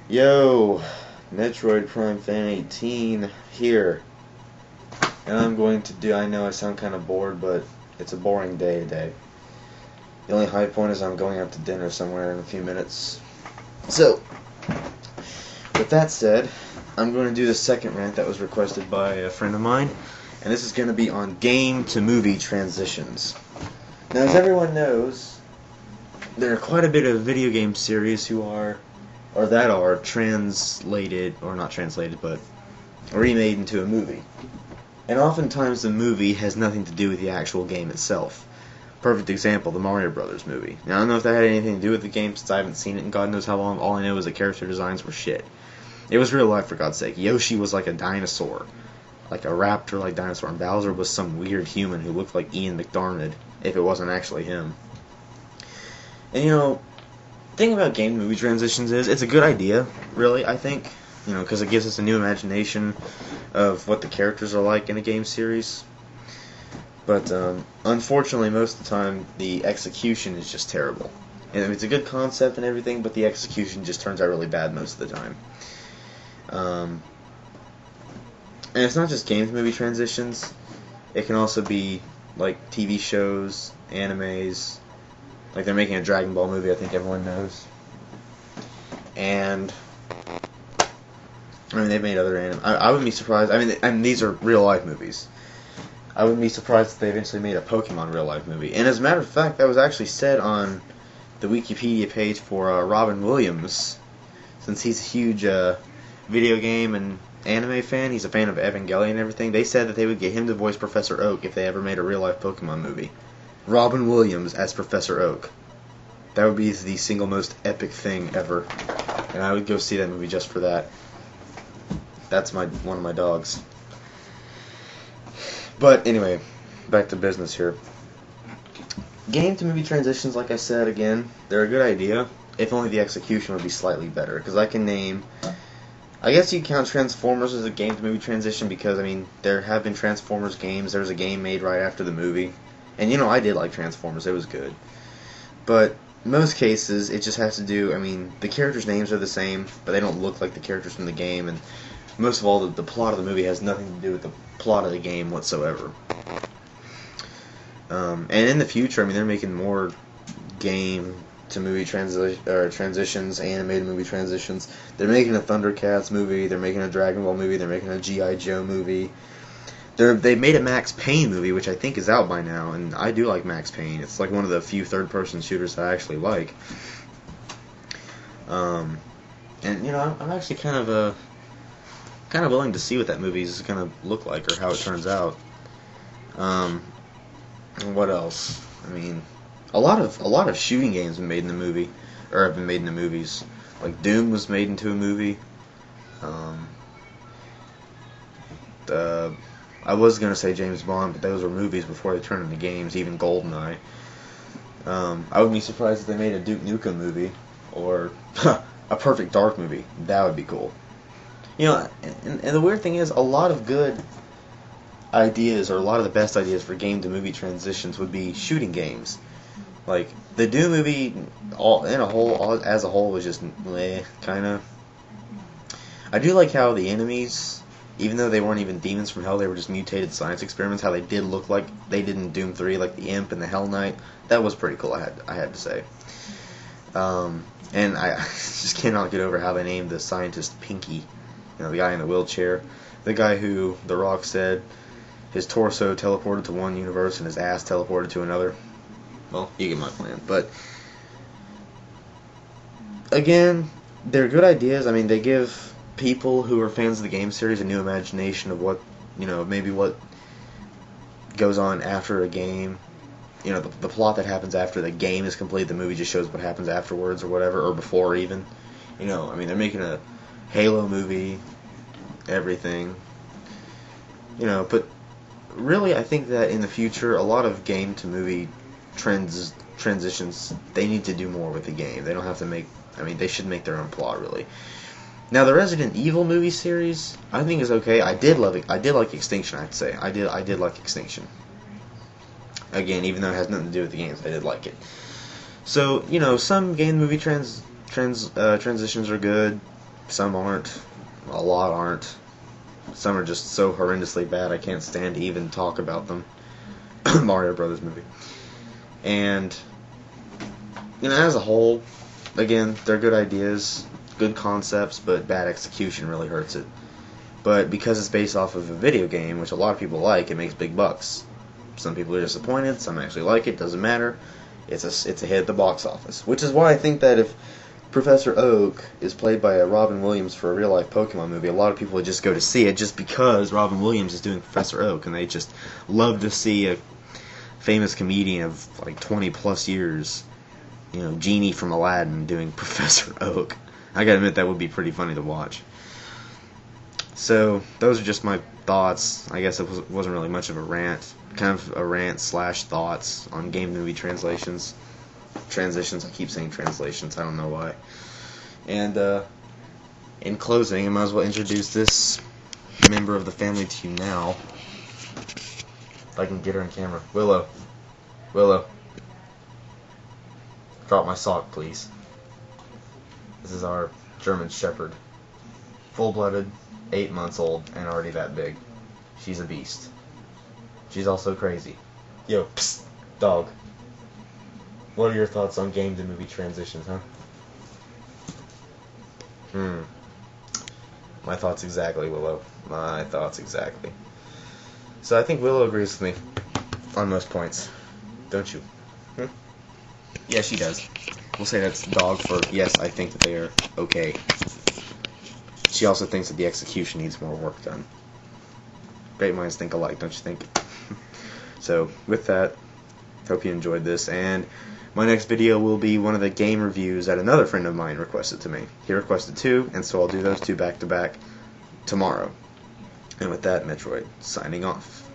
Yo, Metroid Prime Fan 18 here. And I'm going to do, I know I sound kind of bored, but it's a boring day today. The only high point is I'm going out to dinner somewhere in a few minutes. So, with that said, I'm going to do the second rant that was requested by a friend of mine. And this is going to be on game to movie transitions. Now, as everyone knows, there are quite a bit of video game series that are translated, or not translated, but remade into a movie. And oftentimes the movie has nothing to do with the actual game itself. Perfect example, the Mario Brothers movie. Now, I don't know if that had anything to do with the game since I haven't seen it in God knows how long. All I know is the character designs were shit. It was real life, for God's sake. Yoshi was like a dinosaur, like a raptor-like dinosaur, and Bowser was some weird human who looked like Ian McDiarmid, if it wasn't actually him. And the thing about game to movie transitions is it's a good idea, really, I think, because it gives us a new imagination of what the characters are like in a game series. But unfortunately, most of the time, the execution is just terrible. And it's a good concept and everything, but the execution just turns out really bad most of the time. And it's not just game to movie transitions. It can also be like TV shows, animes. Like they're making a Dragon Ball movie, I think everyone knows. And I mean, they've made other anime. I wouldn't be surprised. And these are real life movies. I wouldn't be surprised if they eventually made a Pokemon real life movie. And as a matter of fact, that was actually said on the Wikipedia page for Robin Williams, since he's a huge video game and anime fan. He's a fan of Evangelion and everything. They said that they would get him to voice Professor Oak if they ever made a real life Pokemon movie. Robin Williams as Professor Oak. That would be the single most epic thing ever. And I would go see that movie just for that. That's one of my dogs. But anyway, back to business here. Game to movie transitions, like I said again, they're a good idea. If only the execution would be slightly better. Because I can name... I guess you count Transformers as a game to movie transition because, there have been Transformers games. There was a game made right after the movie. And, I did like Transformers. It was good. But most cases, it just has to do... the characters' names are the same, but they don't look like the characters from the game. And most of all, the plot of the movie has nothing to do with the plot of the game whatsoever. And in the future, they're making more game to movie transitions, animated movie transitions. They're making a Thundercats movie. They're making a Dragon Ball movie. They're making a G.I. Joe movie. They made a Max Payne movie, which I think is out by now, and I do like Max Payne. It's like one of the few third-person shooters I actually like. And I'm actually kind of willing to see what that movie is going to look like or how it turns out. What else? A lot of shooting games have been made in the movie, or have been made into movies. Like Doom was made into a movie. I was gonna say James Bond, but those were movies before they turned into games. Even GoldenEye. I wouldn't be surprised if they made a Duke Nukem movie or a Perfect Dark movie. That would be cool. And the weird thing is, a lot of good ideas, or a lot of the best ideas for game to movie transitions would be shooting games. Like the Doom movie, as a whole, was just kind of. I do like how the enemies, even though they weren't even demons from hell, they were just mutated science experiments. How they did look like they did in Doom 3, like the Imp and the Hell Knight. That was pretty cool. I had to say. And I just cannot get over how they named the scientist Pinky. The guy in the wheelchair, the guy who The Rock said his torso teleported to one universe and his ass teleported to another. Well, you get my plan. But again, they're good ideas. They give people who are fans of the game series a new imagination of what, maybe what goes on after a game. The plot that happens after the game is complete. The movie just shows what happens afterwards or whatever, or before even. They're making a Halo movie, everything. But really, I think that in the future, a lot of game to movie transitions, they need to do more with the game. They don't have to make. They should make their own plot, really. Now, the Resident Evil movie series, I think is okay. I did love it. I did like Extinction. I'd say I did like Extinction. Again, even though it has nothing to do with the games, I did like it. So, some game movie transitions are good. Some aren't. A lot aren't. Some are just so horrendously bad I can't stand to even talk about them. Mario Brothers movie. And, you know, as a whole, again, they're good ideas, good concepts, but bad execution really hurts it. But because it's based off of a video game, which a lot of people like, it makes big bucks. Some people are disappointed, some actually like it, doesn't matter. It's a hit at the box office. Which is why I think that if Professor Oak is played by Robin Williams for a real-life Pokemon movie, a lot of people would just go to see it just because Robin Williams is doing Professor Oak, and they just love to see a famous comedian of like 20-plus years, you know, Genie from Aladdin doing Professor Oak. I gotta admit, that would be pretty funny to watch. So, those are just my thoughts. I guess it wasn't really much of a rant. Kind of a rant / thoughts on game-movie translations. Transitions, I keep saying translations, I don't know why. And, in closing, I might as well introduce this member of the family to you now. If I can get her on camera. Willow. Willow. Drop my sock, please. This is our German Shepherd. Full-blooded, 8 months old, and already that big. She's a beast. She's also crazy. Yo, psst, dog. What are your thoughts on game to movie transitions, huh? My thoughts exactly, Willow. My thoughts exactly. So I think Willow agrees with me on most points. Don't you? Yeah, she does. We'll say that's dog for, yes, I think that they are okay. She also thinks that the execution needs more work done. Great minds think alike, don't you think? So, with that, hope you enjoyed this, and my next video will be one of the game reviews that another friend of mine requested to me. He requested 2, and so I'll do those 2 back to back tomorrow. And with that, Metroid, signing off.